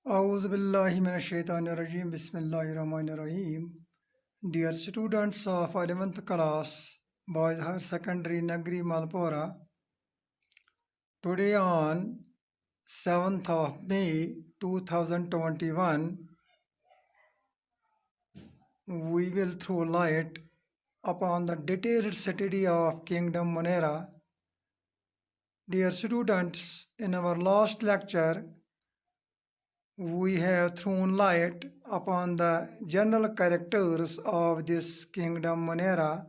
A'udhu billahi minash shaitanir rajim. Bismillahir rahmanir rahim. Dear students of 11th class, Boys Higher Secondary Nagri Malpora, today on 7th of May 2021, we will throw light upon the detailed study of Kingdom Monera. Dear students, in our last lecture, we have thrown light upon the general characters of this kingdom Monera.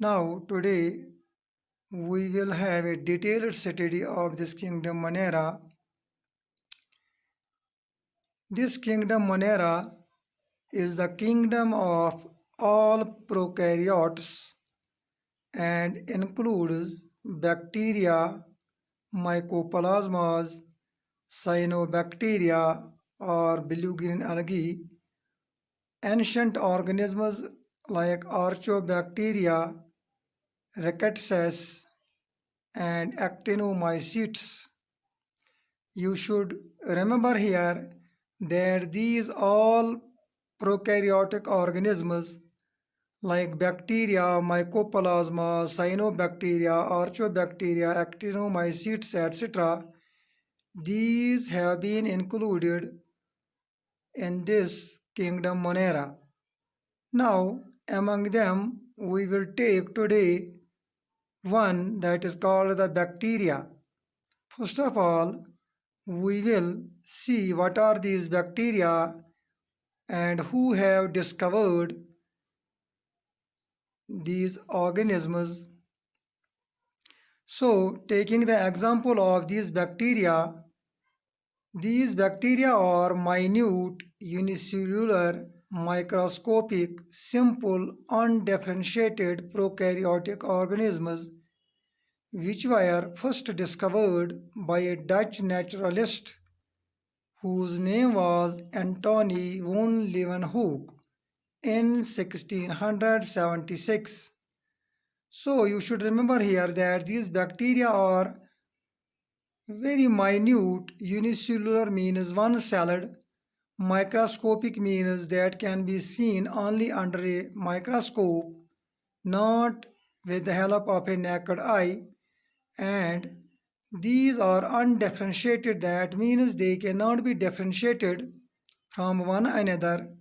Now, today, we will have a detailed study of this kingdom Monera. This kingdom Monera is the kingdom of all prokaryotes and includes bacteria, mycoplasmas, cyanobacteria or blue-green algae, ancient organisms like archaeobacteria, rickettses, and actinomycetes. You should remember here that these all prokaryotic organisms like bacteria, mycoplasma, cyanobacteria, archaeobacteria, actinomycetes, etc., these have been included in this kingdom Monera. Now, among them, we will take today one that is called the bacteria. First of all, we will see what are these bacteria and who have discovered these organisms. So, taking the example of these bacteria are minute, unicellular, microscopic, simple, undifferentiated prokaryotic organisms which were first discovered by a Dutch naturalist whose name was Antony van Leeuwenhoek in 1676. So you should remember here that these bacteria are very minute. Unicellular means one-celled. Microscopic means that can be seen only under a microscope, not with the help of a naked eye. And these are undifferentiated. That means they cannot be differentiated from one another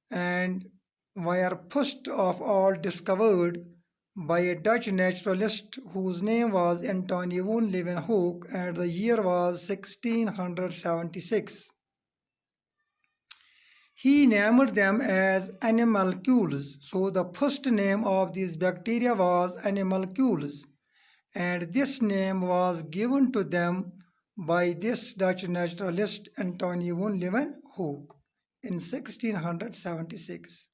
and were first of all discovered by a Dutch naturalist whose name was Antony van Leeuwenhoek and the year was 1676. He named them as animalcules. So the first name of these bacteria was animalcules, and this name was given to them by this Dutch naturalist Antony van Leeuwenhoek in 1676.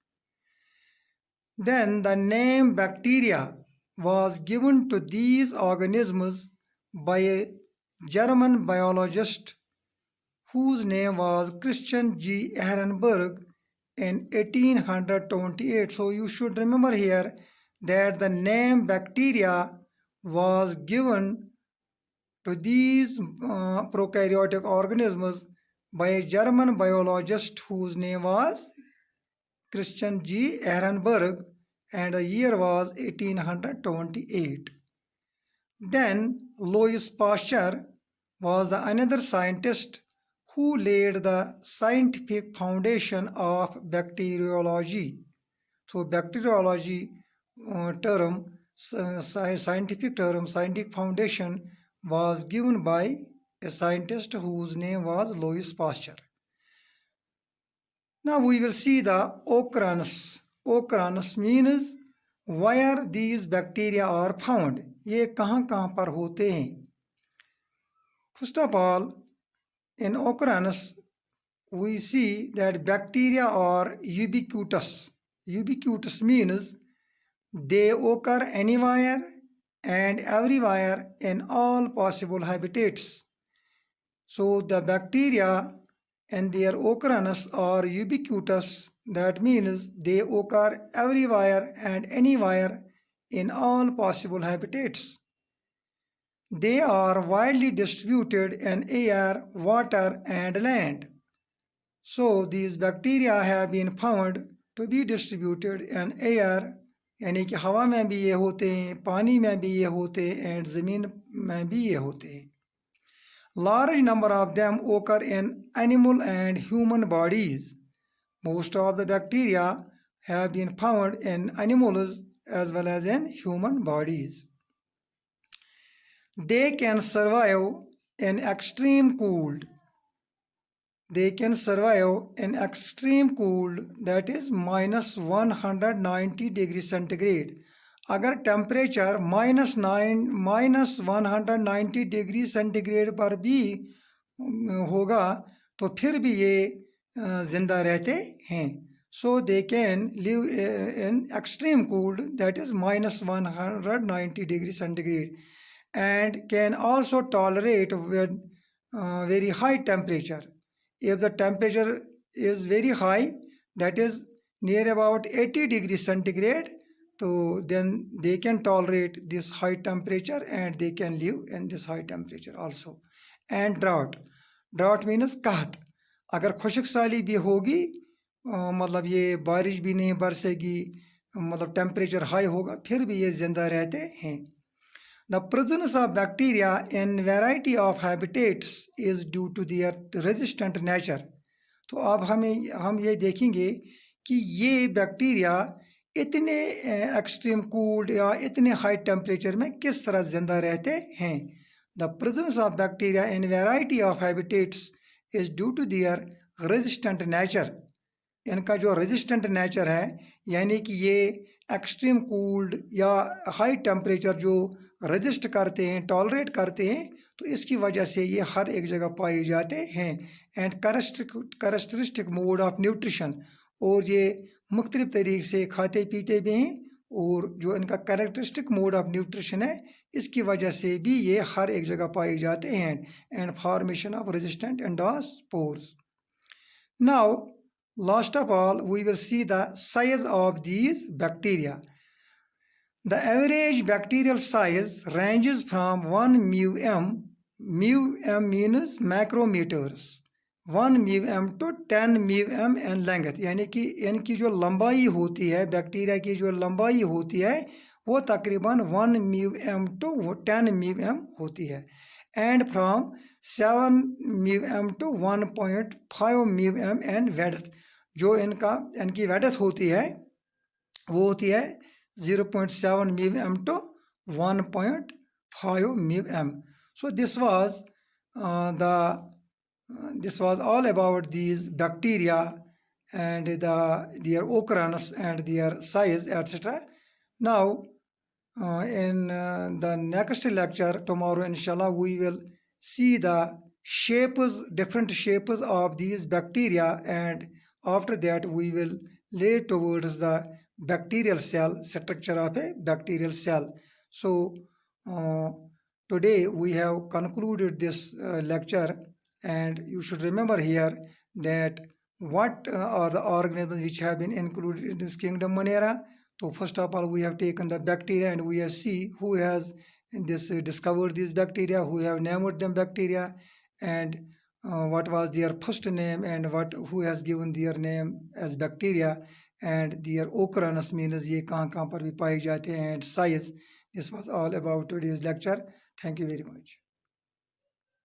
Then the name bacteria was given to these organisms by a German biologist whose name was Christian G. Ehrenberg in 1828. So you should remember here that the name bacteria was given to these prokaryotic organisms by a German biologist whose name was Christian G. Ehrenberg and the year was 1828. Then Louis Pasteur was the another scientist who laid the scientific foundation of bacteriology. So bacteriology scientific foundation was given by a scientist whose name was Louis Pasteur. Now we will see the occurrence. Occurrence means where these bacteria are found. ये कहाँ पर होते हैं. First of all, in occurrence, we see that bacteria are ubiquitous. Ubiquitous means they occur anywhere and everywhere in all possible habitats. So the bacteria and their occurrence are ubiquitous. That means they occur everywhere and anywhere in all possible habitats. They are widely distributed in air, water, and land. So these bacteria have been found to be distributed in air, यानी कि हवा में भी ये होते हैं, पानी में भी ये होते हैं, and ज़मीन में भी ये होते हैं. Large number of them occur in animal and human bodies. Most of the bacteria have been found in animals as well as in human bodies. They can survive in extreme cold. They can survive in extreme cold, that is minus 190 degrees centigrade. अगर temperature minus 190 degree centigrade पर भी होगा तो फिर भी ये जिंदा रहते हैं. So they can live in extreme cold, that is minus 190 degree centigrade, and can also tolerate with very high temperature. If the temperature is very high, that is near about 80 degrees centigrade, so then they can tolerate this high temperature and they can live in this high temperature also. And drought means कहत. अगर खुशक साली भी होगी, मतलब ये बारिश भी नहीं बरसेगी, मतलब टेम्परेचर हाई होगा, फिर भी ये जिंदा रहते हैं. The presence of bacteria in variety of habitats is due to their resistant nature. तो अब हम ये देखेंगे कि ये बैक्टीरिया इतने एक्सट्रीम कूल्ड या इतने हाई टेम्परेचर में किस तरह जिंदा रहते हैं. The presence of bacteria in variety of habitats is due to their resistant nature. इनका जो रेजिस्टेंट नेचर है, यानी कि ये एक्सट्रीम कूल्ड या हाई टेम्परेचर जो रेजिस्ट करते हैं, टॉलरेट करते हैं, तो इसकी वजह से ये हर एक जगह पाए जाते हैं. And characteristic mode of nutrition, और ये मुख्तलिफ तरीके से खाते पीते भी हैं, और जो इनका कैरेक्टरिस्टिक मोड ऑफ न्यूट्रिशन है, इसकी वजह से भी ये हर एक जगह पाए जाते हैं. And formation of resistant endospores. Now last of all, we will see the size of these bacteria. The average bacterial size ranges from 1 μm, μm means micrometers, 1 μm to 10 μm in length. यानी कि इनकी जो लंबाई होती है, bacteria की जो लंबाई होती है, वो तकरीबन 1 μm to 10 μm होती है. And from 7 μm to 1.5 μm in width. जो इनकी वेडथ होती है वो होती है 0.7 μm to 1.5 μm. So this was all about these bacteria and their occurrence and their size, etc. Now in the next lecture tomorrow, inshallah, we will see the different shapes of these bacteria, and after that we will lay towards the bacterial cell, structure of a bacterial cell. So today we have concluded this lecture, and you should remember here that what are the organisms which have been included in this kingdom Monera. So first of all, we have taken the bacteria, and we have see who has discovered these bacteria, who have named them bacteria, and what was their first name, and who has given their name as bacteria, and their occurrence means ये कहाँ पर भी पाए जाते हैं, and size. This was all about today's lecture. Thank you very much.